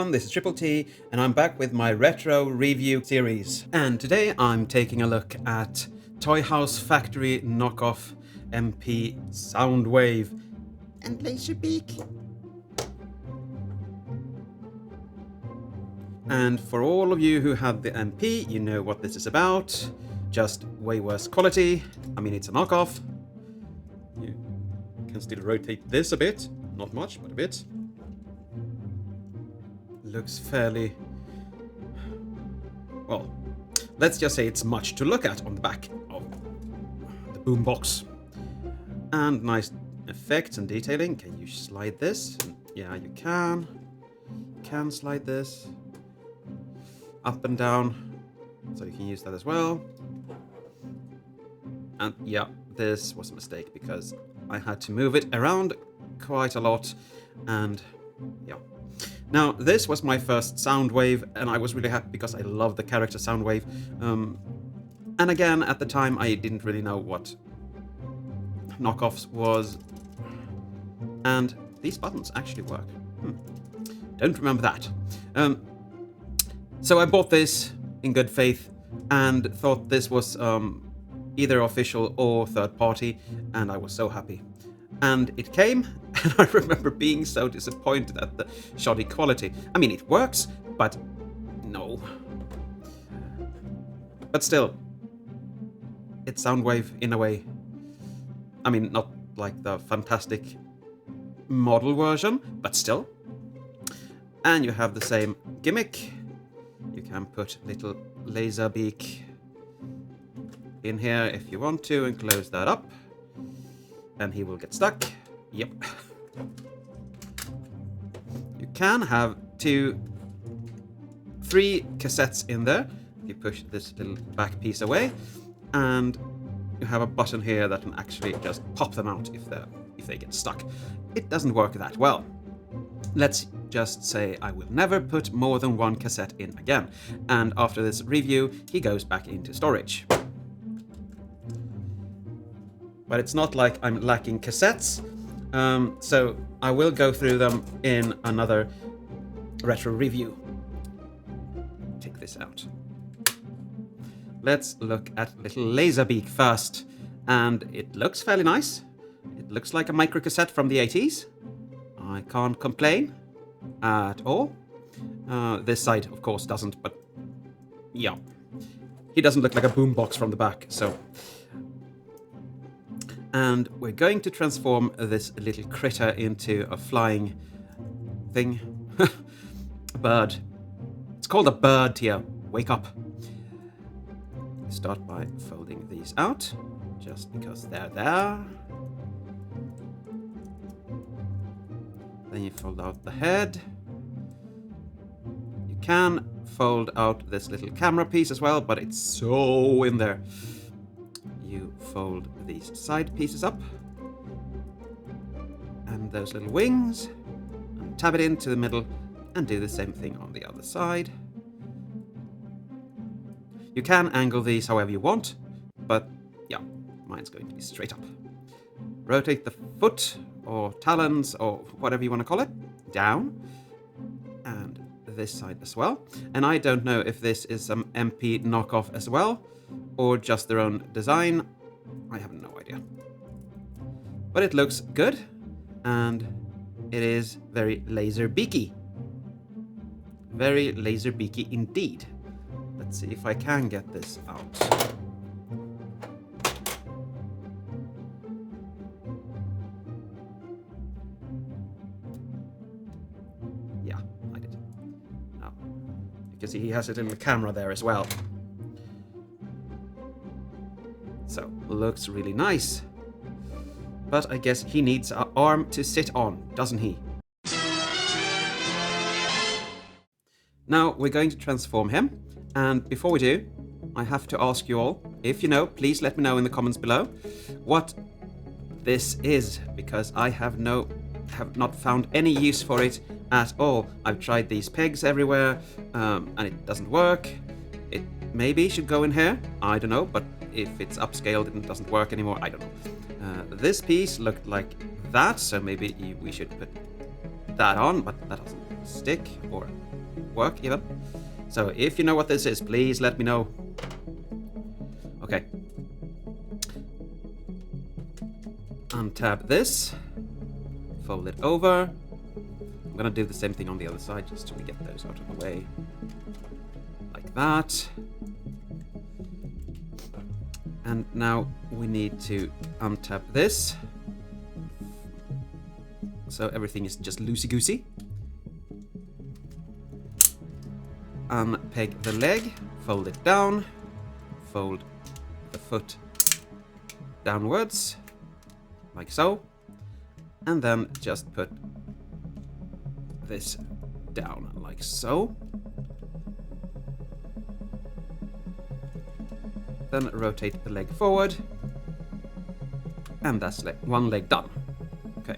everyone, this is Triple T, and I'm back with my retro review series. And today I'm taking a look at Toy House Factory knockoff MP Soundwave and Laserbeak. And for all of you who have the MP, you know what this is about. Just way worse quality. I mean, it's a knockoff. You can still rotate this a bit. Not much, but a bit. Looks fairly... well, let's just say it's much to look at on the back of the boombox. And nice effects and detailing. Can you slide this? Yeah, you can. You can slide this up and down, so you can use that as well. And yeah, this was a mistake because I had to move it around quite a lot, and yeah. Now, this was my first Soundwave, and I was really happy because I love the character Soundwave. And again, at the time, I didn't really know what knockoffs was. And these buttons actually work. Don't remember that. So I bought this in good faith and thought this was either official or third party, and I was so happy. And it came, and I remember being so disappointed at the shoddy quality. I mean, it works, but no. But still, it's Soundwave in a way. I mean, not like the fantastic model version, but still. And you have the same gimmick. You can put little Laserbeak in here if you want to and close that up. And he will get stuck. Yep. You can have 3 cassettes in there. You push this little back piece away, and you have a button here that can actually just pop them out if they get stuck. It doesn't work that well. Let's just say I will never put more than 1 cassette in again. And after this review, he goes back into storage. But it's not like I'm lacking cassettes, so I will go through them in another retro review. Take this out. Let's look at little Laserbeak first, and it looks fairly nice. It looks like a micro cassette from the 80s. I can't complain at all. This side, of course, doesn't, but yeah. He doesn't look like a boombox from the back, so... And we're going to transform this little critter into a flying thing. A bird. It's called a bird, Tia. Wake up. Start by folding these out, just because they're there. Then you fold out the head. You can fold out this little camera piece as well, but it's so in there. You fold these side pieces up, and those little wings, and tab it into the middle, and do the same thing on the other side. You can angle these however you want, but yeah, mine's going to be straight up. Rotate the foot, or talons, or whatever you want to call it, down, and this side as well. And I don't know if this is some MP knockoff as well, or just their own design. I have no idea. But it looks good, and it is very Laserbeaky. Very Laserbeaky indeed. Let's see if I can get this out. Yeah, I did. Now, you can see he has a little camera there as well. So, looks really nice. But I guess he needs an arm to sit on, doesn't he? Now, we're going to transform him. And before we do, I have to ask you all, if you know, please let me know in the comments below what this is, because I have not found any use for it at all. I've tried these pegs everywhere, and it doesn't work. It maybe should go in here, I don't know, but if it's upscaled and it doesn't work anymore, I don't know. This piece looked like that, so maybe we should put that on, but that doesn't stick, or work even. So if you know what this is, please let me know. Okay. Untab this. Fold it over. I'm gonna do the same thing on the other side just so we get those out of the way. Like that. And now we need to untab this. So everything is just loosey-goosey. Unpeg the leg, fold it down, fold the foot downwards, like so, and then just put this down, like so. Then rotate the leg forward, and that's one leg done. Okay.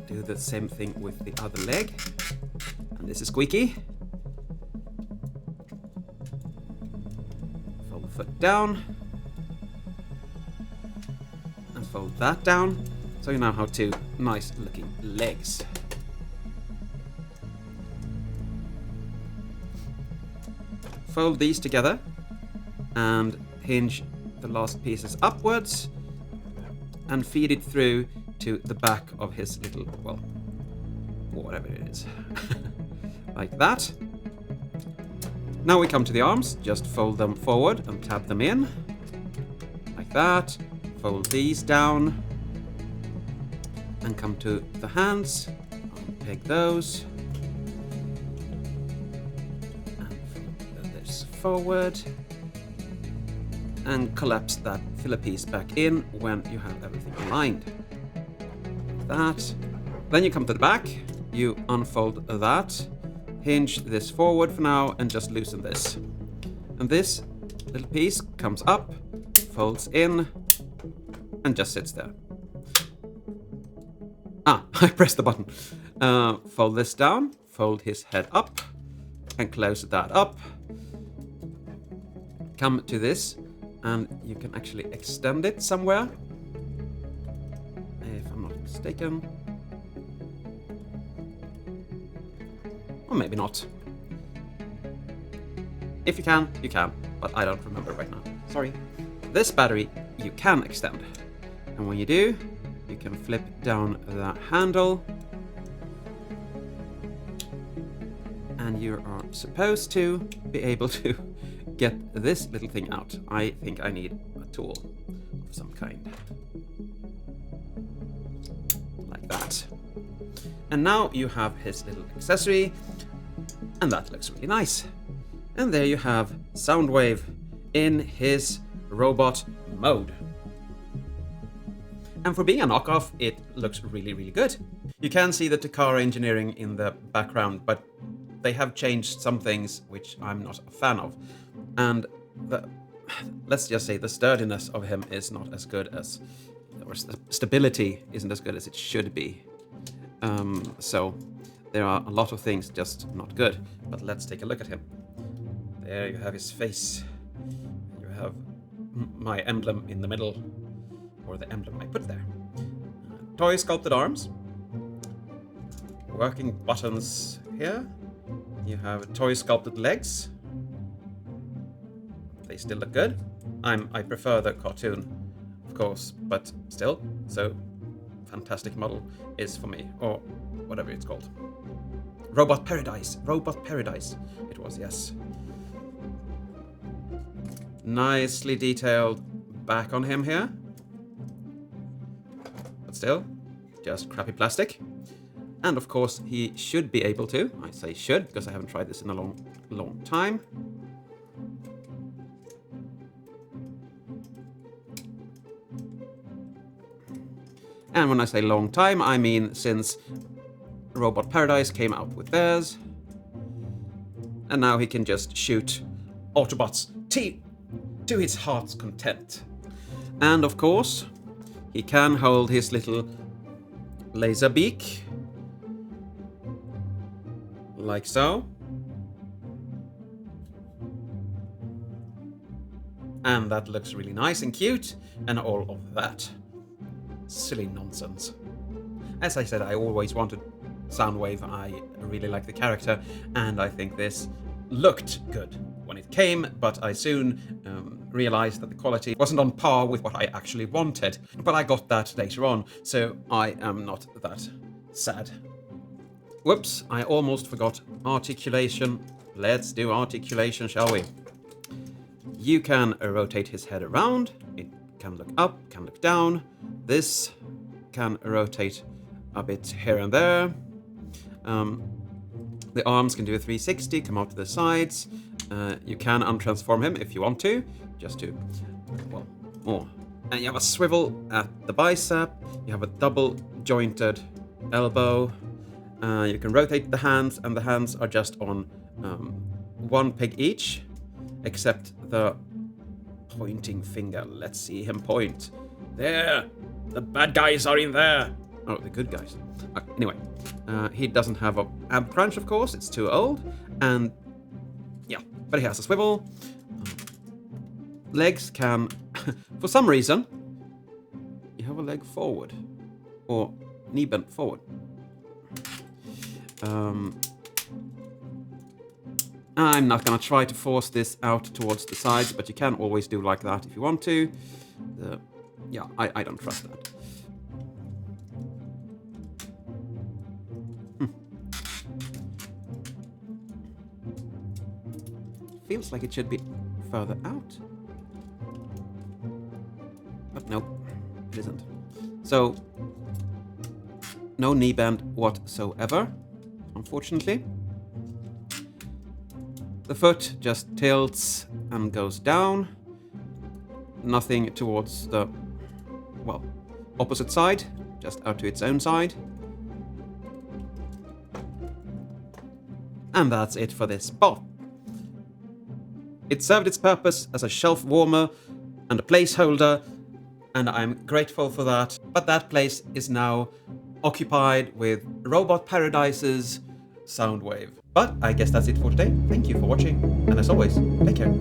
Do the same thing with the other leg. And this is squeaky. Fold the foot down. And fold that down. So you now have two nice looking legs. Fold these together and hinge the last pieces upwards and feed it through to the back of his little, well, whatever it is. Like that. Now we come to the arms, just fold them forward and tab them in. Like that. Fold these down. And come to the hands. Unpeg those. Forward and collapse that filler piece back in when you have everything aligned. Like that. Then you come to the back, you unfold that, hinge this forward for now and just loosen this. And this little piece comes up, folds in and just sits there. I pressed the button. Fold this down, fold his head up and close that up. Come to this, and you can actually extend it somewhere. If I'm not mistaken. Or maybe not. If you can, you can, but I don't remember right now. Sorry. This battery you can extend. And when you do, you can flip down the handle. And you are supposed to be able to get this little thing out. I think I need a tool of some kind. Like that. And now you have his little accessory, and that looks really nice. And there you have Soundwave in his robot mode. And for being a knockoff, it looks really, really good. You can see the Takara engineering in the background, but they have changed some things which I'm not a fan of. And let's just say the sturdiness of him is not as good as, or stability isn't as good as it should be. So there are a lot of things just not good. But let's take a look at him. There you have his face. You have my emblem in the middle, or the emblem I put there. Toy sculpted arms. Working buttons here. You have toy sculpted legs. They still look good. I prefer the cartoon, of course, but still, so fantastic model is for me, or whatever it's called. Robot Paradise it was, yes. Nicely detailed back on him here. But still, just crappy plastic. And of course, he should be able to, I say should, because I haven't tried this in a long time. And when I say long time, I mean since Robot Paradise came out with theirs. And now he can just shoot Autobots to his heart's content. And of course, he can hold his little laser beak. Like so. And that looks really nice and cute, and all of that. Silly nonsense. As I said, I always wanted Soundwave. I really like the character, and I think this looked good when it came, but I soon realized that the quality wasn't on par with what I actually wanted. But I got that later on, so I am not that sad. Whoops, I almost forgot articulation. Let's do articulation, shall we? You can rotate his head around. It can look up, can look down. This can rotate a bit here and there. The arms can do a 360, come out to the sides. You can untransform him if you want to, just to, well, more. And you have a swivel at the bicep. You have a double jointed elbow. You can rotate the hands, and the hands are just on one peg each, except the pointing finger. Let's see him point. There! The bad guys are in there! Oh, the good guys. Anyway, he doesn't have a ab crunch, of course. It's too old. And, yeah, but he has a swivel. Legs can, for some reason, you have a leg forward. Or knee bent forward. I'm not gonna try to force this out towards the sides, but you can always do like that if you want to. Yeah, I don't trust that. Feels like it should be further out. But no, it isn't. So, no knee bend whatsoever, unfortunately. The foot just tilts and goes down. Nothing towards the, well, opposite side, just out to its own side. And that's it for this bot. It served its purpose as a shelf warmer and a placeholder, and I'm grateful for that. But that place is now occupied with Robot Paradise's Soundwave. But I guess that's it for today. Thank you for watching, and as always, take care.